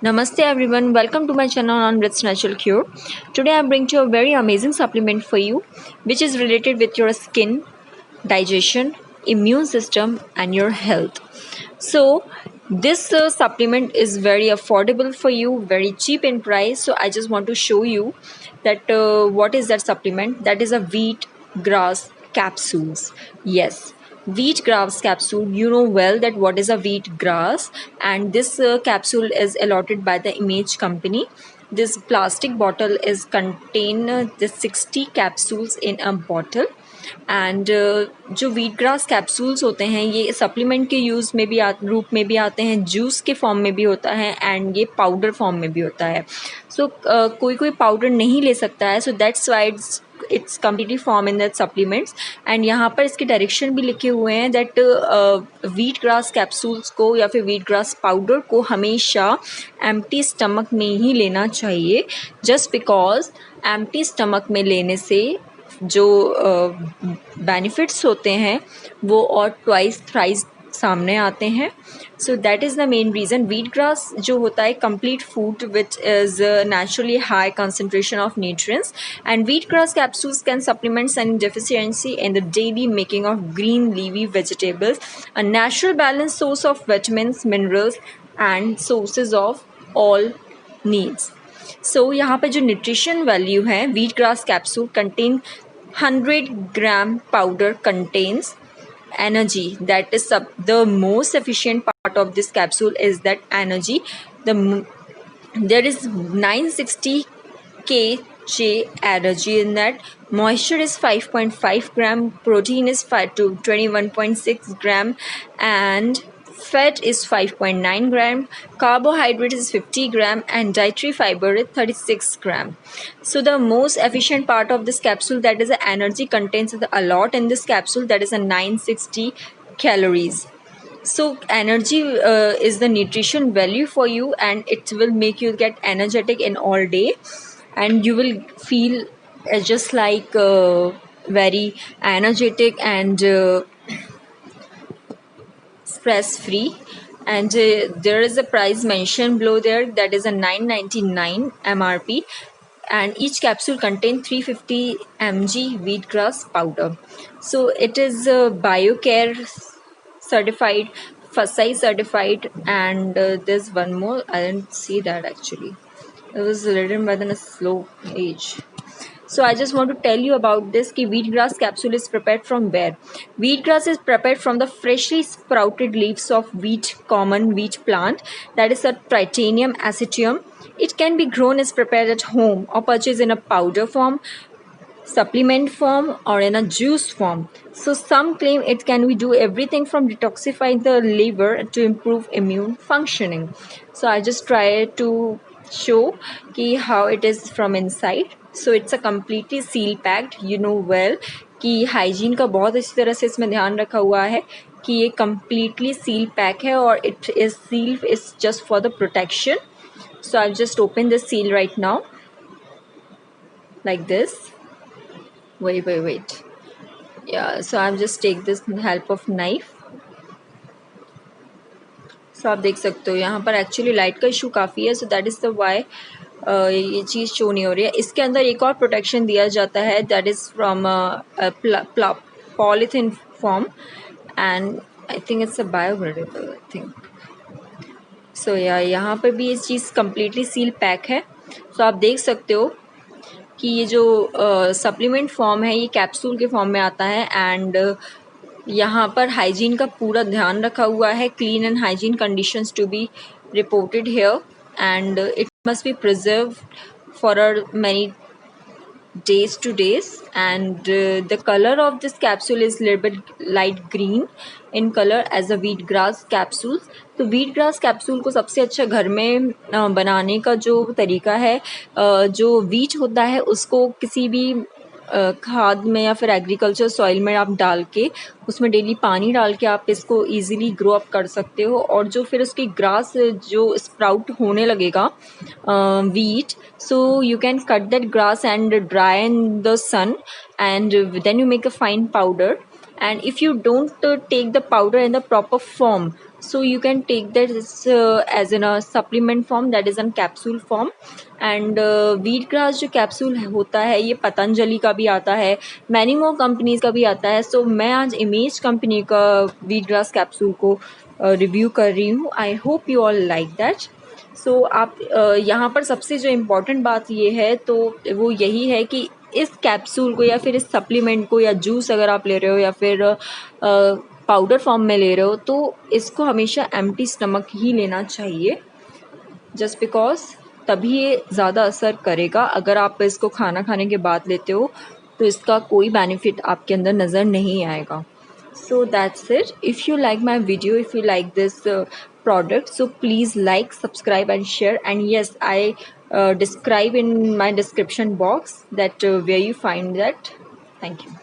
Namaste everyone, welcome to my channel on Ritz Natural Cure. Today I bring to you a very amazing supplement for you which is related with your skin, digestion, immune system and your health. So this supplement is very affordable for you, very cheap in price. So I just want to show you that what is that supplement. That is a wheat grass capsules. Yes, wheat grass capsule. You know well that what is a wheat grass, and this capsule is allotted by the Image company. This plastic bottle is contain the 60 capsules in a bottle. And जो wheat grass capsules होते हैं ये supplement के use में भी रूप में भी आते हैं, जूस के फॉर्म में भी होता है एंड ये पाउडर फॉर्म में भी होता है. सो कोई पाउडर नहीं ले सकता है, so that's why it's completely form in that supplements. And यहाँ पर इसके डायरेक्शन भी लिखे हुए हैं दैट वीट ग्रास कैप्सूल्स को या फिर वीट ग्रास पाउडर को हमेशा एम्प्टी स्टमक में ही लेना चाहिए, जस्ट बिकॉज एम्प्टी स्टमक में लेने से जो बेनिफिट्स होते हैं वो और ट्वाइस थ्राइस सामने आते हैं. सो that is the main reason. Wheat grass जो होता है complete food which is naturally high concentration of nutrients, and wheat grass capsules can supplements and deficiency in the daily making of green leafy vegetables, a natural balanced source of vitamins, minerals and sources of all needs. सो यहाँ पे जो nutrition value है, wheat grass capsule contain 100 gram powder contains energy. That is the most efficient part of this capsule is that energy. There is 960 kJ energy in that. Moisture is 5.5 gram, protein is 5 to 21.6 gram, and fat is 5.9 gram, carbohydrate is 50 gram, and dietary fiber is 36 gram. So the most efficient part of this capsule, that is the energy, contains a lot in this capsule, that is a 960 calories. So energy is the nutrition value for you, and it will make you get energetic in all day, and you will feel just like very energetic and stress free. And there is a price mentioned below there, that is a $9.99 MRP, and each capsule contains 350 mg wheatgrass powder. So it is BioCare certified, FSSAI certified, and there's one more, I didn't see that actually, it was written by a slow age. So I just want to tell you about this कि wheatgrass capsule is prepared from where. Wheatgrass is prepared from the freshly sprouted leaves of common wheat plant, that is a Tritanium acetum. It can be grown as prepared at home or purchased in a powder form, supplement form, or in a juice form. So some claim it can do everything from detoxify the liver to improve immune functioning. So I just try to show कि how it is from inside. So it's a completely seal packed. You know well कि hygiene का बहुत इसी तरह से इसमें ध्यान रखा हुआ है कि ये completely seal pack है, और it is seal is just for the protection. So I've just opened the seal right now like this. Wait. Yeah, so I've just take this with help of knife. So आप देख सकते हो यहाँ पर actually light का issue काफ़ी है, so that is the why ये चीज़ शो नहीं हो रही है. इसके अंदर एक और प्रोटेक्शन दिया जाता है, that is from polythene form, and I think it's a biodegradable I think. So यहाँ पर भी ये चीज़ कम्प्लीटली सील पैक है. सो आप देख सकते हो कि ये जो सप्लीमेंट फॉर्म है ये कैप्सूल के फॉर्म में आता है, एंड यहाँ पर हाइजीन का पूरा ध्यान रखा हुआ है. Clean and hygiene conditions to be reported here, and it must be preserved for many days to days. And the color of this capsule is little bit light green in color as a wheat grass capsules. तो wheat grass capsule को सबसे अच्छा घर में बनाने का जो तरीका है, जो wheat होता है उसको किसी भी खाद में या फिर एग्रीकल्चर सॉइल में आप डाल के उसमें डेली पानी डाल के आप इसको इजीली ग्रो अप कर सकते हो. और जो फिर उसकी ग्रास जो स्प्राउट होने लगेगा wheat, so you can cut that grass and dry in the sun, and then you make a fine powder. And if you don't take the powder in the proper form, so you can take that as in a supplement form, that is in capsule form. And wheat grass जो capsule होता है ये पतंजलि का भी आता है, many more companies का भी आता है. सो मैं आज इमेज कंपनी का वीट ग्रास कैप्सूल को रिव्यू कर रही हूँ. I hope you all like that. So आप यहाँ पर सबसे जो इम्पोर्टेंट बात ये है तो वो यही है कि इस कैप्सूल को या फिर इस सप्लीमेंट को या जूस अगर आप ले रहे हो या फिर पाउडर फॉर्म में ले रहे हो तो इसको हमेशा एम्प्टी स्टमक ही लेना चाहिए, जस्ट बिकॉज तभी ये ज़्यादा असर करेगा. अगर आप इसको खाना खाने के बाद लेते हो तो इसका कोई बेनिफिट आपके अंदर नज़र नहीं आएगा. So that's it. If you like my video, if you like this product, so please like, subscribe and share. And yes, I describe in my description box that where you find that. Thank you.